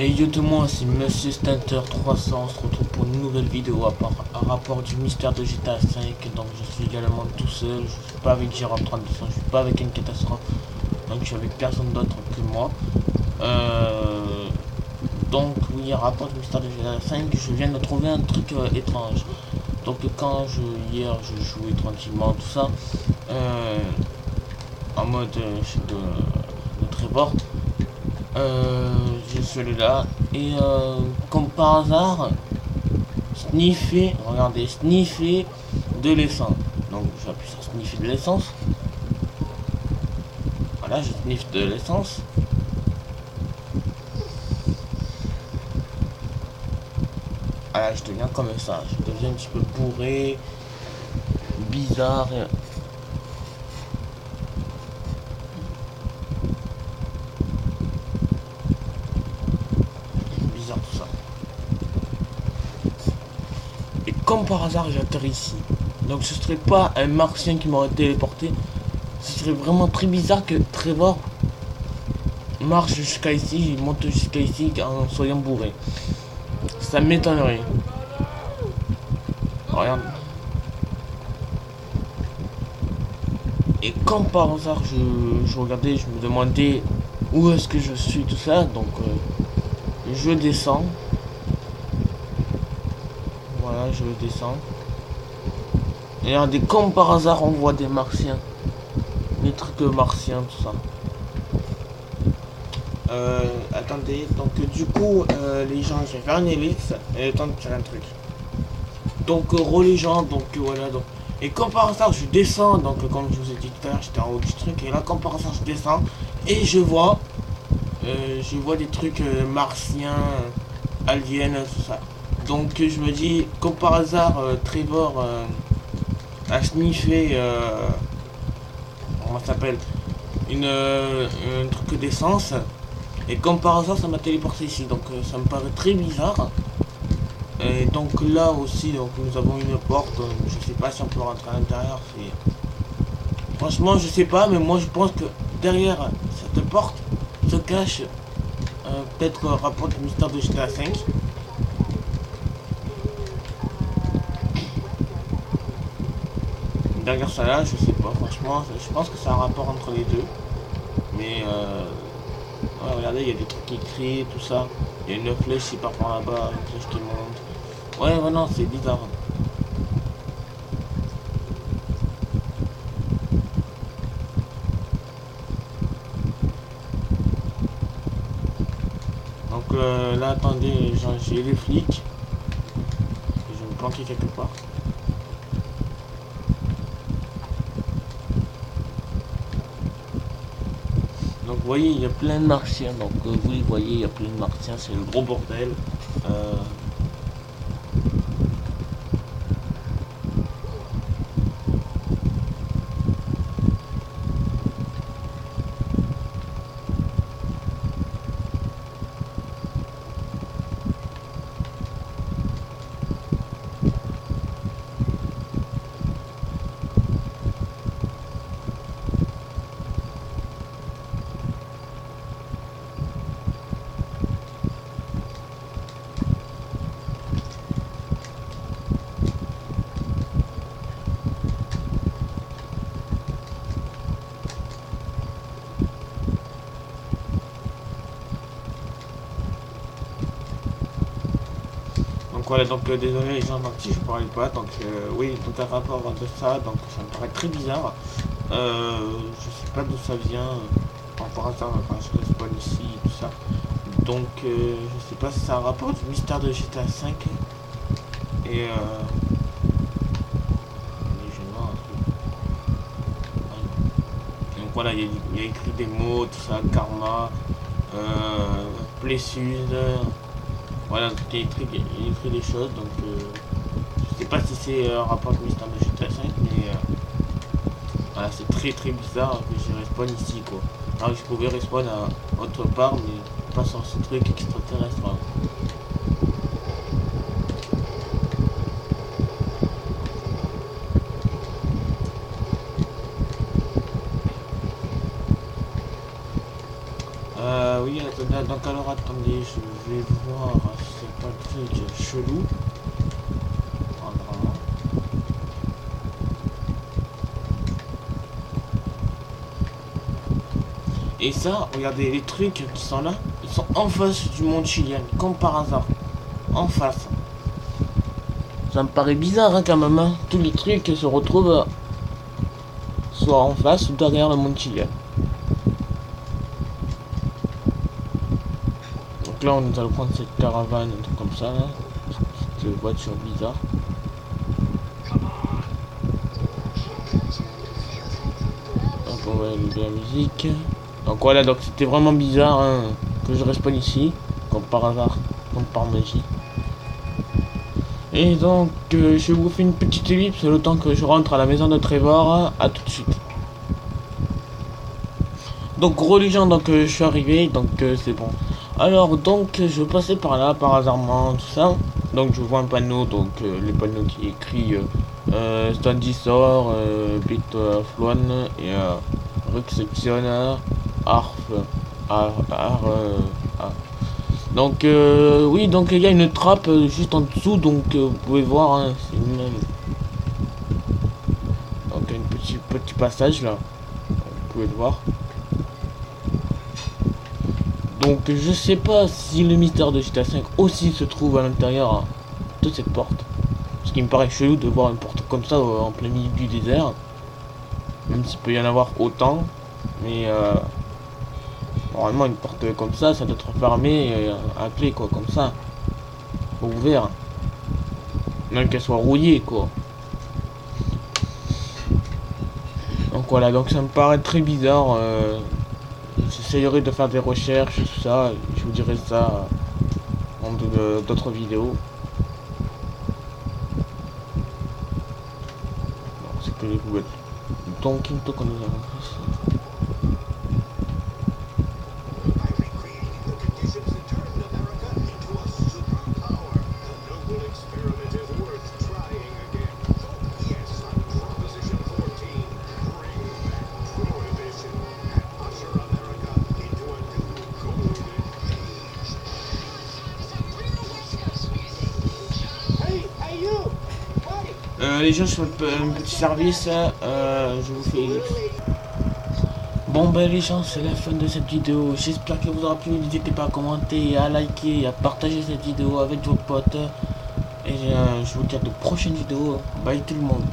Et yo tout le monde, c'est Monsieur Stunter 300, on se retrouve pour une nouvelle vidéo à rapport du mystère de GTA 5. Donc je suis également tout seul, je suis pas avec Jérôme 3200, je suis pas avec une catastrophe, donc je suis avec personne d'autre que moi. Donc oui, à rapport du mystère de GTA 5, je viens de trouver un truc étrange. Donc hier je jouais tranquillement tout ça, en mode de Trevor. J'ai celui-là et comme par hasard sniffer de l'essence. Donc j'appuie sur sniffer de l'essence. Voilà, je sniffe de l'essence. Voilà, je deviens comme ça, je deviens un petit peu bourré, bizarre. Bizarre tout ça. Et comme par hasard j'atterris ici. Donc ce serait pas un martien qui m'aurait téléporté. Ce serait vraiment très bizarre que Trevor marche jusqu'à ici, il monte jusqu'à ici en soyant bourré. Ça m'étonnerait. Regarde. Et comme par hasard, je regardais, je me demandais où est-ce que je suis, tout ça. Donc je descends. Voilà, je descends. Et regardez, comme par hasard, on voit des martiens. Des trucs martiens, tout ça. Attendez, donc du coup, les gens, je vais faire une ellipse et le temps de tirer un truc. Donc, les gens, donc voilà, donc. Et comme par hasard, je descends, donc comme je vous ai dit tout à l'heure, j'étais en haut du truc, et là, comme par hasard, je descends, et je vois des trucs martiens, aliens, tout ça. Donc, je me dis, comme par hasard, Trevor a sniffé, comment ça s'appelle, un truc d'essence. Et comme par hasard, ça m'a téléporté ici. Donc ça me paraît très bizarre. Et donc là aussi, donc, nous avons une porte. Je sais pas si on peut rentrer à l'intérieur. Franchement, je sais pas, mais moi je pense que derrière cette porte se cache peut-être un rapport du mystère de GTA 5. Derrière ça là, je sais pas. Franchement, je pense que c'est un rapport entre les deux. Mais ouais, regardez, il y a des trucs écrits, tout ça. Il y a une flèche qui part par là-bas, une flèche qui monte. Ouais, ouais, non, c'est bizarre. Donc là, attendez, j'ai les flics. Je vais me planquer quelque part. Donc vous voyez, il y a plein de martiens. Donc vous les voyez, il y a plein de martiens. C'est le gros bordel. Euh, Donc voilà, donc désolé les gens, donc si je parlais pas, donc oui, tout un rapport de ça, donc ça me paraît très bizarre. Je sais pas d'où ça vient, par hasard, enfin je respawn ici, tout ça. Donc je sais pas si c'est un rapport du mystère de GTA 5 et donc voilà, il y a écrit des mots, tout ça, karma, blessure, voilà, il y a écrit des choses, donc je sais pas si c'est un rapport de mystère de GTA 5, mais voilà, c'est très très bizarre que je respawn ici quoi. Alors je pouvais respawn à autre part, mais pas sur ce truc extraterrestre. Hein. Oui, attendez, voilà, donc alors attendez, je vais voir c'est pas un truc chelou. Voilà. Et ça, regardez les trucs qui sont là, ils sont en face du mont Chilian, comme par hasard. En face. Ça me paraît bizarre hein, quand même, hein. Tous les trucs se retrouvent soit en face ou derrière le mont Chilian. Donc là, on allons prendre cette caravane, un truc comme ça, là. Cette voiture bizarre. Donc on va allumer la musique. Donc voilà, donc c'était vraiment bizarre hein, que je respawn ici, comme par hasard, comme par magie. Et donc je vous fais une petite ellipse le temps que je rentre à la maison de Trevor. À tout de suite. Donc gros les gens, donc je suis arrivé, donc c'est bon. Alors donc je passais par là par hasardement tout ça. Donc je vois un panneau, donc le panneau qui écrit Standy sort, Bit of One et Receptionner Arf donc oui, donc il y a une trappe juste en dessous, donc vous pouvez voir hein, c'est une donc un petit passage là, vous pouvez le voir. Donc je sais pas si le mystère de GTA 5 aussi se trouve à l'intérieur de cette porte, ce qui me paraît chelou de voir une porte comme ça en plein milieu du désert, même s'il peut y en avoir autant, mais normalement une porte comme ça doit être fermée à clé quoi, comme ça, ouvert, même qu'elle soit rouillée quoi. Donc voilà, donc ça me paraît très bizarre. J'essayerai de faire des recherches, tout ça, je vous dirai ça dans d'autres vidéos. C'est que les poubelles. Donc, une qu'on nous avons ici. Les gens, je fais un petit service, je vous fais. Bon ben les gens, c'est la fin de cette vidéo, j'espère que vous aura plu, n'hésitez pas à commenter, à liker, à partager cette vidéo avec vos potes, et je vous dis à de prochaines vidéos, bye tout le monde.